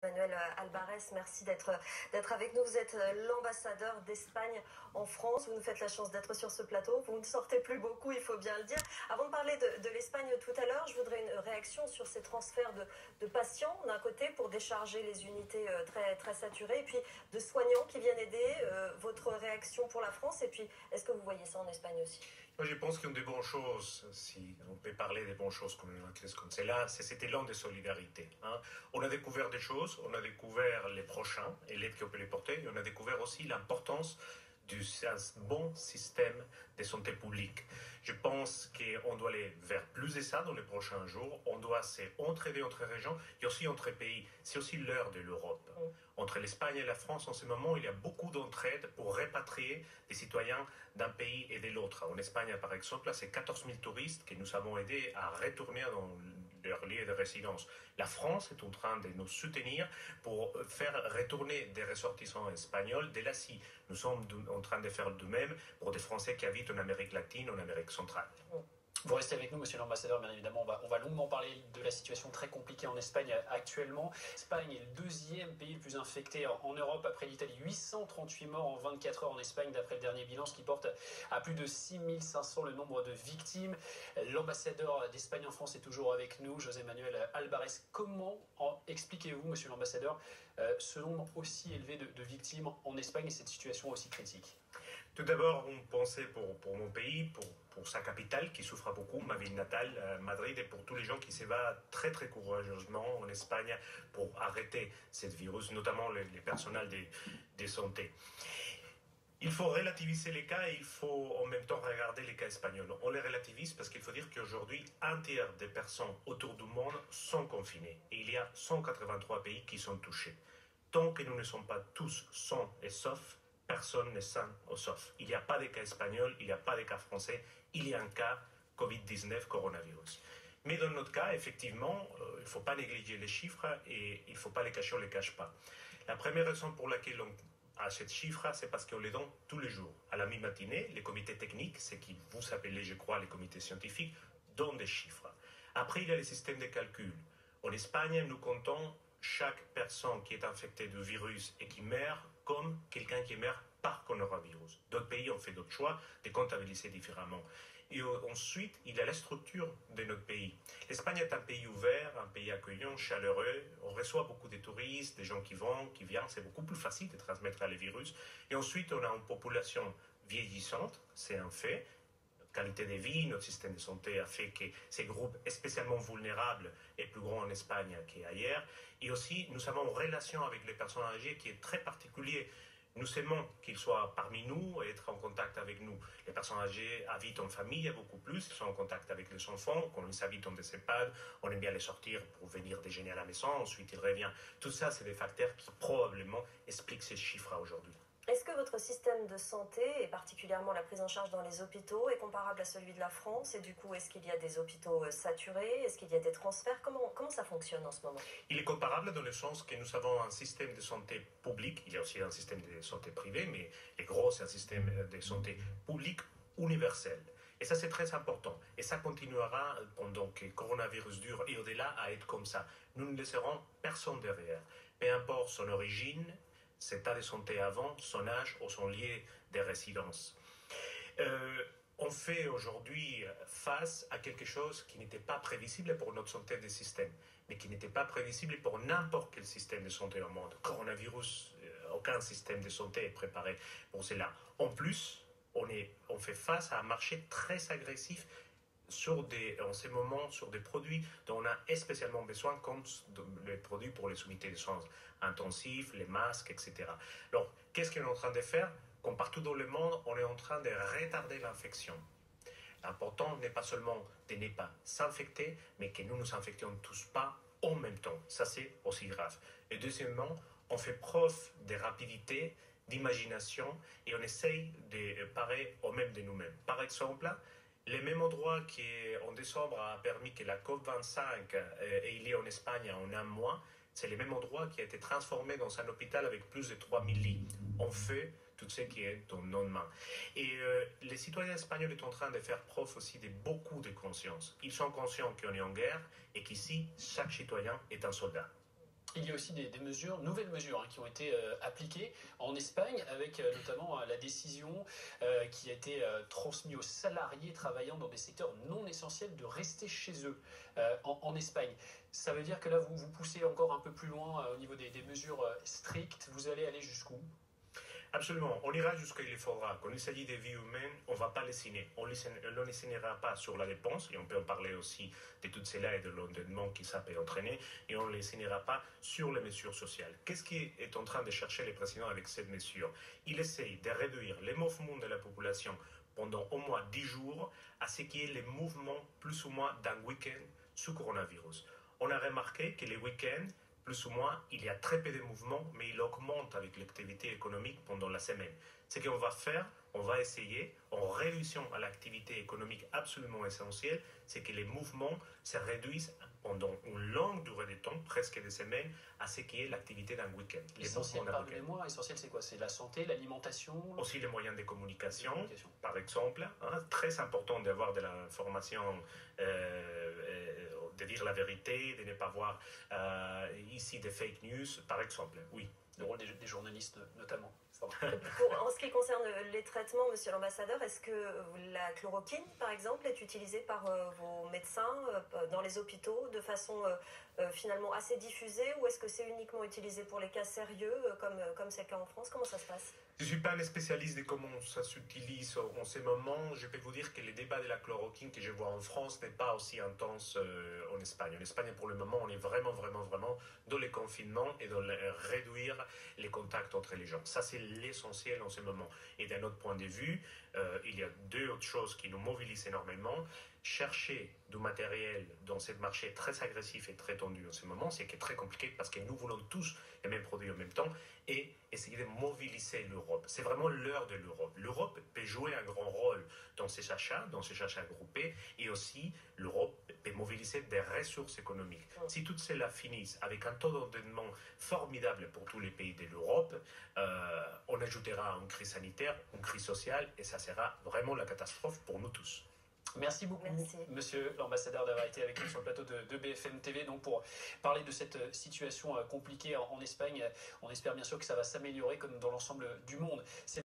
Manuel Albares, merci d'être avec nous. Vous êtes l'ambassadeur d'Espagne en France. Vous nous faites la chance d'être sur ce plateau. Vous ne sortez plus beaucoup, il faut bien le dire. Avant de parler de l'Espagne tout à l'heure, je voudrais une réaction sur ces transferts de patients d'un côté pour décharger les unités très saturées et puis de soignants qui viennent aider. Votre réaction pour la France et puis est-ce que vous voyez ça en Espagne aussi? Moi, je pense qu'une des bonnes choses, si on peut parler des bonnes choses comme une crise comme celle-là, c'est cet élan de solidarité. On a découvert des choses, on a découvert les prochains et l'aide qu'on peut les porter, et on a découvert aussi l'importance d'un bon système de santé publique. Je pense qu'on doit aller vers plus de ça dans les prochains jours. On doit s'entraider entre régions et aussi entre pays. C'est aussi l'heure de l'Europe. Entre l'Espagne et la France, en ce moment, il y a beaucoup d'entraide pour répatrier des citoyens d'un pays et de l'autre. En Espagne, par exemple, c'est 14 000 touristes que nous avons aidés à retourner dans leur lieu de résidence. La France est en train de nous soutenir pour faire retourner des ressortissants espagnols de l'Asie. Nous sommes en train de faire de même pour des Français qui habitent en Amérique latine, en Amérique centrale. Vous restez avec nous, monsieur l'ambassadeur, bien évidemment. On va longuement parler de la situation très compliquée en Espagne actuellement. L'Espagne est le deuxième pays le plus infecté en Europe après l'Italie. 838 morts en 24 heures en Espagne, d'après le dernier bilan, ce qui porte à plus de 6500 le nombre de victimes. L'ambassadeur d'Espagne en France est toujours avec nous, José Manuel Albares. Comment expliquez-vous, monsieur l'ambassadeur, ce nombre aussi élevé de victimes en Espagne et cette situation aussi critique? Tout d'abord, on pensait pour mon pays, pour sa capitale qui souffre beaucoup, ma ville natale, Madrid, et pour tous les gens qui se battent très courageusement en Espagne pour arrêter ce virus, notamment les personnels de santé. Il faut relativiser les cas et il faut en même temps regarder les cas espagnols. On les relativise parce qu'il faut dire qu'aujourd'hui, un tiers des personnes autour du monde sont confinées. Et il y a 183 pays qui sont touchés. Tant que nous ne sommes pas tous sains et saufs, personne n'est sain ou sauf. Il n'y a pas de cas espagnols, il n'y a pas de cas français, il y a un cas Covid-19, coronavirus. Mais dans notre cas, effectivement, il ne faut pas négliger les chiffres et il ne faut pas les cacher, on ne les cache pas. La première raison pour laquelle on a ces chiffres, c'est parce qu'on les donne tous les jours. À la mi-matinée, les comités techniques, ce qui vous appelez, je crois, les comités scientifiques, donnent des chiffres. Après, il y a les systèmes de calcul. En Espagne, nous comptons chaque personne qui est infectée du virus et qui meurt comme quelqu'un qui meurt par coronavirus. D'autres pays ont fait d'autres choix de comptabiliser différemment. Et ensuite, il y a la structure de notre pays. L'Espagne est un pays ouvert, un pays accueillant, chaleureux. On reçoit beaucoup de touristes, des gens qui vont, qui viennent. C'est beaucoup plus facile de transmettre les virus. Et ensuite, on a une population vieillissante, c'est un fait. Qualité de vie, notre système de santé a fait que ces groupes spécialement vulnérables est plus grand en Espagne qu'ailleurs. Et aussi, nous avons une relation avec les personnes âgées qui est très particulière. Nous aimons qu'ils soient parmi nous et être en contact avec nous. Les personnes âgées habitent en famille beaucoup plus, ils sont en contact avec les enfants. Quand ils habitent dans des EHPAD, on aime bien les sortir pour venir déjeuner à la maison, ensuite ils reviennent. Tout ça, c'est des facteurs qui probablement expliquent ces chiffres aujourd'hui. Est-ce que votre système de santé, et particulièrement la prise en charge dans les hôpitaux, est comparable à celui de la France? Et du coup, est-ce qu'il y a des hôpitaux saturés? Est-ce qu'il y a des transferts? Comment ça fonctionne en ce moment? Il est comparable dans le sens que nous avons un système de santé public. Il y a aussi un système de santé privé, mais le gros, c'est un système de santé public universel. Et ça, c'est très important. Et ça continuera pendant que le coronavirus dure et au-delà à être comme ça. Nous ne laisserons personne derrière. Peu importe son origine, cet état de santé avant, son âge ou son lieu de résidence. On fait aujourd'hui face à quelque chose qui n'était pas prévisible pour notre santé de système, mais qui n'était pas prévisible pour n'importe quel système de santé au monde. Coronavirus, aucun système de santé est préparé pour cela. En plus, on fait face à un marché très agressif en ce moment sur des produits dont on a spécialement besoin, comme les produits pour les unités de soins intensifs, les masques, etc. Alors, qu'est-ce qu'on est en train de faire? Comme partout dans le monde, on est en train de retarder l'infection. L'important n'est pas seulement de ne pas s'infecter, mais que nous nous infections tous pas en même temps. Ça, c'est aussi grave. Et deuxièmement, on fait preuve de rapidité, d'imagination, et on essaye de parer au même de nous-mêmes. Par exemple, le même endroit qui, en décembre, a permis que la COP25 ait lieu en Espagne en un mois, c'est le même endroit qui a été transformé dans un hôpital avec plus de 3000 lits. On fait tout ce qui est dans nos mains. Et les citoyens espagnols sont en train de faire preuve aussi de beaucoup de conscience. Ils sont conscients qu'on est en guerre et qu'ici, chaque citoyen est un soldat. Il y a aussi des mesures, nouvelles mesures qui ont été appliquées en Espagne, avec notamment la décision qui a été transmise aux salariés travaillant dans des secteurs non essentiels de rester chez eux en Espagne. Ça veut dire que là, vous poussez encore un peu plus loin au niveau des mesures strictes. Vous allez aller jusqu'où? Absolument, on ira jusqu'à il faudra. Quand il s'agit des vies humaines, on ne va pas lésiner. On ne lésinera pas sur la dépense, et on peut en parler aussi de tout cela et de l'endettement qui ça peut entraîner, et on ne lésinera pas sur les mesures sociales. Qu'est-ce qui est en train de chercher le président avec cette mesure? Il essaye de réduire les mouvements de la population pendant au moins 10 jours à ce qui est les mouvements plus ou moins d'un week-end sous coronavirus. On a remarqué que les week-ends, plus ou moins, il y a très peu de mouvements, mais il augmente avec l'activité économique pendant la semaine. Ce qu'on va faire, on va essayer, en réduisant à l'activité économique absolument essentielle, c'est que les mouvements se réduisent pendant une longue durée de temps, presque des semaines, à ce qui est l'activité d'un week-end. Essentiel, pardonnez-moi, essentiel c'est quoi? C'est la santé, l'alimentation? Aussi les moyens de communication, par exemple. Très important d'avoir de l'information, de dire la vérité, de ne pas voir ici des fake news, par exemple, oui. Le rôle des journalistes, notamment. En ce qui concerne les traitements, monsieur l'ambassadeur, est-ce que la chloroquine, par exemple, est utilisée par vos médecins dans les hôpitaux de façon finalement assez diffusée, ou est-ce que c'est uniquement utilisé pour les cas sérieux, comme c'est le cas en France? Comment ça se passe? Je ne suis pas un spécialiste de comment ça s'utilise en ce moment. Je peux vous dire que le débat de la chloroquine que je vois en France n'est pas aussi intense en Espagne. En Espagne, pour le moment, on est vraiment dans le confinement et dans réduire les contacts entre les gens. Ça, c'est l'essentiel en ce moment. Et d'un autre point de vue, il y a deux autres choses qui nous mobilisent énormément. Chercher du matériel dans ce marché très agressif et très tendu en ce moment, c'est très compliqué parce que nous voulons tous les mêmes produits en même temps, et essayer de mobiliser l'Europe. C'est vraiment l'heure de l'Europe. L'Europe peut jouer un grand rôle dans ces achats groupés, et aussi l'Europe peut mobiliser des ressources économiques. Si tout cela finisse avec un taux d'endettement formidable pour tous les pays de l'Europe, on ajoutera une crise sanitaire, une crise sociale, et ça sera vraiment la catastrophe pour nous tous. Merci beaucoup, monsieur l'ambassadeur, d'avoir été avec nous sur le plateau de BFM TV, donc pour parler de cette situation compliquée en Espagne. On espère bien sûr que ça va s'améliorer comme dans l'ensemble du monde.